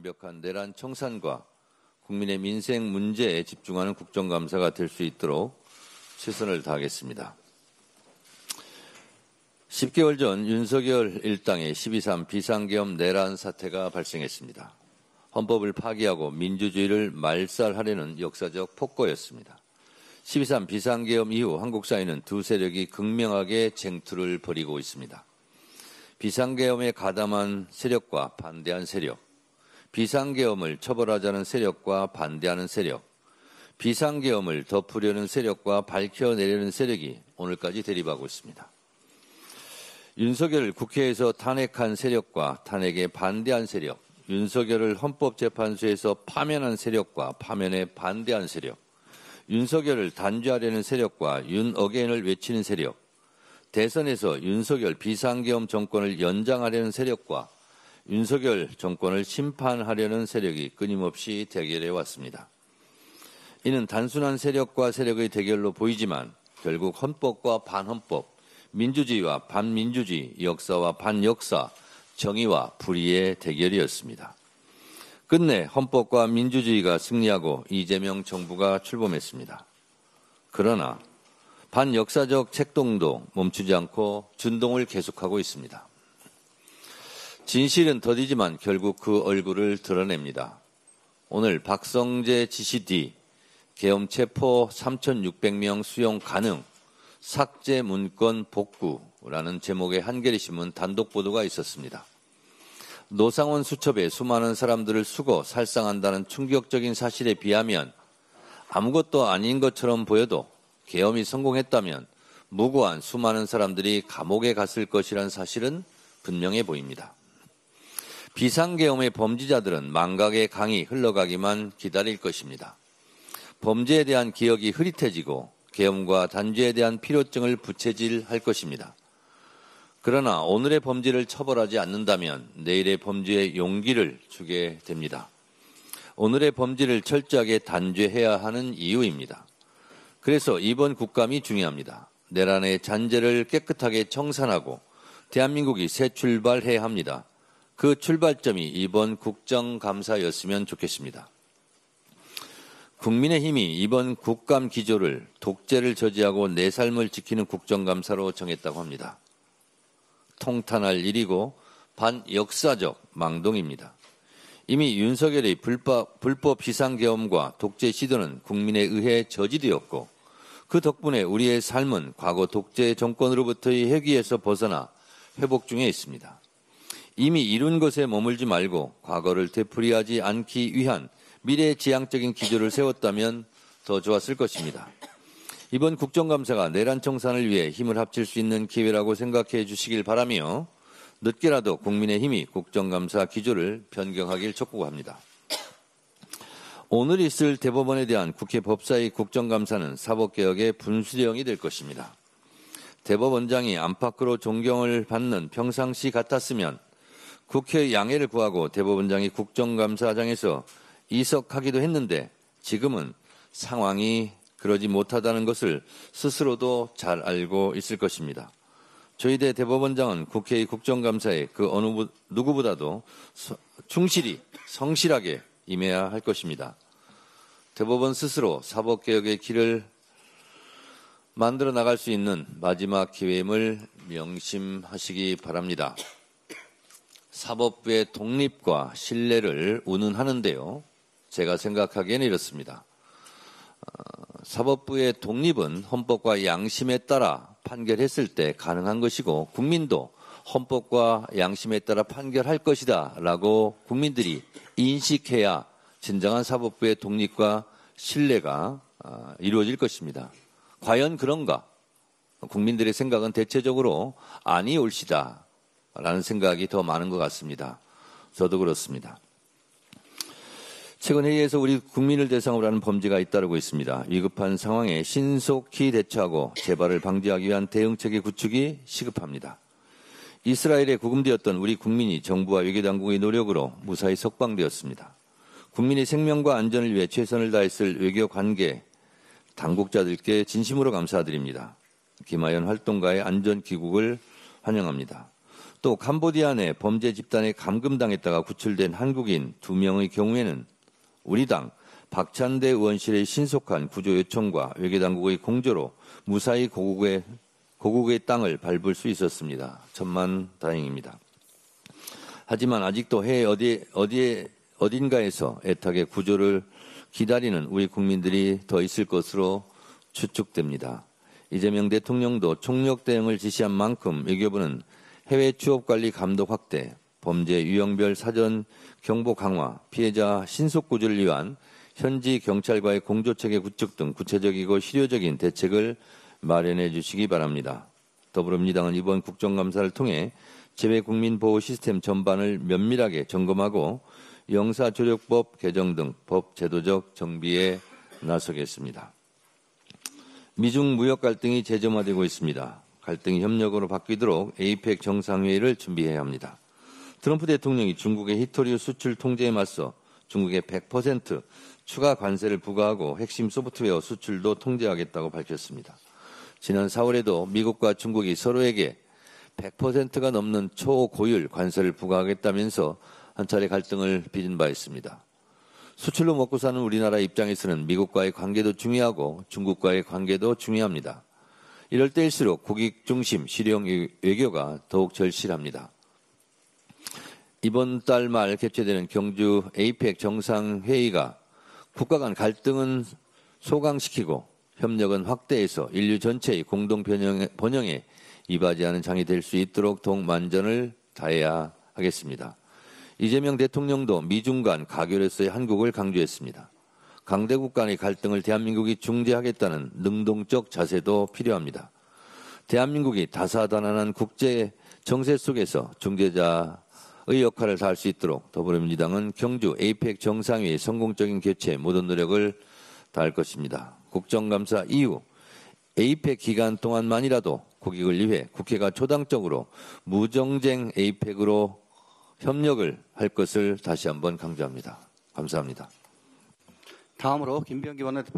완벽한 내란 청산과 국민의 민생 문제에 집중하는 국정감사가 될 수 있도록 최선을 다하겠습니다. 10개월 전 윤석열 일당의 12.3 비상계엄 내란 사태가 발생했습니다. 헌법을 파기하고 민주주의를 말살하려는 역사적 폭거였습니다. 12.3 비상계엄 이후 한국 사회는 두 세력이 극명하게 쟁투를 벌이고 있습니다. 비상계엄에 가담한 세력과 반대한 세력, 비상계엄을 처벌하자는 세력과 반대하는 세력, 비상계엄을 덮으려는 세력과 밝혀내려는 세력이 오늘까지 대립하고 있습니다. 윤석열을 국회에서 탄핵한 세력과 탄핵에 반대한 세력, 윤석열을 헌법재판소에서 파면한 세력과 파면에 반대한 세력, 윤석열을 단죄하려는 세력과 윤어게인을 외치는 세력, 대선에서 윤석열 비상계엄 정권을 연장하려는 세력과 윤석열 정권을 심판하려는 세력이 끊임없이 대결해 왔습니다. 이는 단순한 세력과 세력의 대결로 보이지만 결국 헌법과 반헌법, 민주주의와 반민주주의, 역사와 반역사, 정의와 불의의 대결이었습니다. 끝내 헌법과 민주주의가 승리하고 이재명 정부가 출범했습니다. 그러나 반역사적 책동도 멈추지 않고 준동을 계속하고 있습니다. 진실은 더디지만 결국 그 얼굴을 드러냅니다. 오늘 박성재 지시 뒤 계엄 체포 3,600명 수용 가능, 삭제 문건 복구라는 제목의 한겨레신문 단독 보도가 있었습니다. 노상원 수첩에 수많은 사람들을 수거, 살상한다는 충격적인 사실에 비하면 아무것도 아닌 것처럼 보여도 계엄이 성공했다면 무고한 수많은 사람들이 감옥에 갔을 것이라는 사실은 분명해 보입니다. 비상계엄의 범죄자들은 망각의 강이 흘러가기만 기다릴 것입니다. 범죄에 대한 기억이 흐릿해지고 계엄과 단죄에 대한 필요증을 부채질할 것입니다. 그러나 오늘의 범죄를 처벌하지 않는다면 내일의 범죄에 용기를 주게 됩니다. 오늘의 범죄를 철저하게 단죄해야 하는 이유입니다. 그래서 이번 국감이 중요합니다. 내란의 잔재를 깨끗하게 청산하고 대한민국이 새 출발해야 합니다. 그 출발점이 이번 국정감사였으면 좋겠습니다. 국민의힘이 이번 국감 기조를 독재를 저지하고 내 삶을 지키는 국정감사로 정했다고 합니다. 통탄할 일이고 반역사적 망동입니다. 이미 윤석열의 불법 비상계엄과 독재 시도는 국민에 의해 저지되었고 그 덕분에 우리의 삶은 과거 독재 정권으로부터의 회귀에서 벗어나 회복 중에 있습니다. 이미 이룬 것에 머물지 말고 과거를 되풀이하지 않기 위한 미래지향적인 기조를 세웠다면 더 좋았을 것입니다. 이번 국정감사가 내란 청산을 위해 힘을 합칠 수 있는 기회라고 생각해 주시길 바라며 늦게라도 국민의힘이 국정감사 기조를 변경하길 촉구합니다. 오늘 있을 대법원에 대한 국회 법사위 국정감사는 사법개혁의 분수령이 될 것입니다. 대법원장이 안팎으로 존경을 받는 평상시 같았으면 국회의 양해를 구하고 대법원장이 국정감사장에서 이석하기도 했는데 지금은 상황이 그러지 못하다는 것을 스스로도 잘 알고 있을 것입니다. 조희대 대법원장은 국회의 국정감사에 그 어느 누구보다도 충실히 성실하게 임해야 할 것입니다. 대법원 스스로 사법개혁의 길을 만들어 나갈 수 있는 마지막 기회임을 명심하시기 바랍니다. 사법부의 독립과 신뢰를 운운하는데요. 제가 생각하기에는 이렇습니다. 사법부의 독립은 헌법과 양심에 따라 판결했을 때 가능한 것이고 국민도 헌법과 양심에 따라 판결할 것이다 라고 국민들이 인식해야 진정한 사법부의 독립과 신뢰가 이루어질 것입니다. 과연 그런가? 국민들의 생각은 대체적으로 아니 옳시다 라는 생각이 더 많은 것 같습니다. 저도 그렇습니다. 최근 회의에서 우리 국민을 대상으로 하는 범죄가 잇따르고 있습니다. 위급한 상황에 신속히 대처하고 재발을 방지하기 위한 대응체계 구축이 시급합니다. 이스라엘에 구금되었던 우리 국민이 정부와 외교당국의 노력으로 무사히 석방되었습니다. 국민의 생명과 안전을 위해 최선을 다했을 외교관계 당국자들께 진심으로 감사드립니다. 김하연 활동가의 안전 귀국을 환영합니다. 또 캄보디아 내 범죄 집단에 감금당했다가 구출된 한국인 2명의 경우에는 우리 당 박찬대 의원실의 신속한 구조 요청과 외교당국의 공조로 무사히 고국의 땅을 밟을 수 있었습니다. 천만다행입니다. 하지만 아직도 해외 어딘가에서 애타게 구조를 기다리는 우리 국민들이 더 있을 것으로 추측됩니다. 이재명 대통령도 총력 대응을 지시한 만큼 외교부는 해외 취업관리 감독 확대, 범죄 유형별 사전 경보 강화, 피해자 신속 구조를 위한 현지 경찰과의 공조체계 구축 등 구체적이고 실효적인 대책을 마련해 주시기 바랍니다. 더불어민주당은 이번 국정감사를 통해 재외국민보호 시스템 전반을 면밀하게 점검하고 영사조력법 개정 등 법 제도적 정비에 나서겠습니다. 미중 무역 갈등이 재점화되고 있습니다. 갈등이 협력으로 바뀌도록 에이펙 정상회의를 준비해야 합니다. 트럼프 대통령이 중국의 히토류 수출 통제에 맞서 중국에 100% 추가 관세를 부과하고 핵심 소프트웨어 수출도 통제하겠다고 밝혔습니다. 지난 4월에도 미국과 중국이 서로에게 100%가 넘는 초고율 관세를 부과하겠다면서 한 차례 갈등을 빚은 바 있습니다. 수출로 먹고 사는 우리나라 입장에서는 미국과의 관계도 중요하고 중국과의 관계도 중요합니다. 이럴 때일수록 국익 중심 실용 외교가 더욱 절실합니다. 이번 달 말 개최되는 경주 에이펙 정상회의가 국가 간 갈등은 소강시키고 협력은 확대해서 인류 전체의 공동 번영에 이바지하는 장이 될 수 있도록 더욱 만전을 다해야 하겠습니다. 이재명 대통령도 미중 간 가결에서의 한국을 강조했습니다. 강대국 간의 갈등을 대한민국이 중재하겠다는 능동적 자세도 필요합니다. 대한민국이 다사다난한 국제 정세 속에서 중재자의 역할을 다할 수 있도록 더불어민주당은 경주 에이펙 정상회의 성공적인 개최에 모든 노력을 다할 것입니다. 국정감사 이후 에이펙 기간 동안만이라도 국익을 위해 국회가 초당적으로 무정쟁 에이펙으로 협력을 할 것을 다시 한번 강조합니다. 감사합니다. 다음으로 김병기 원내대표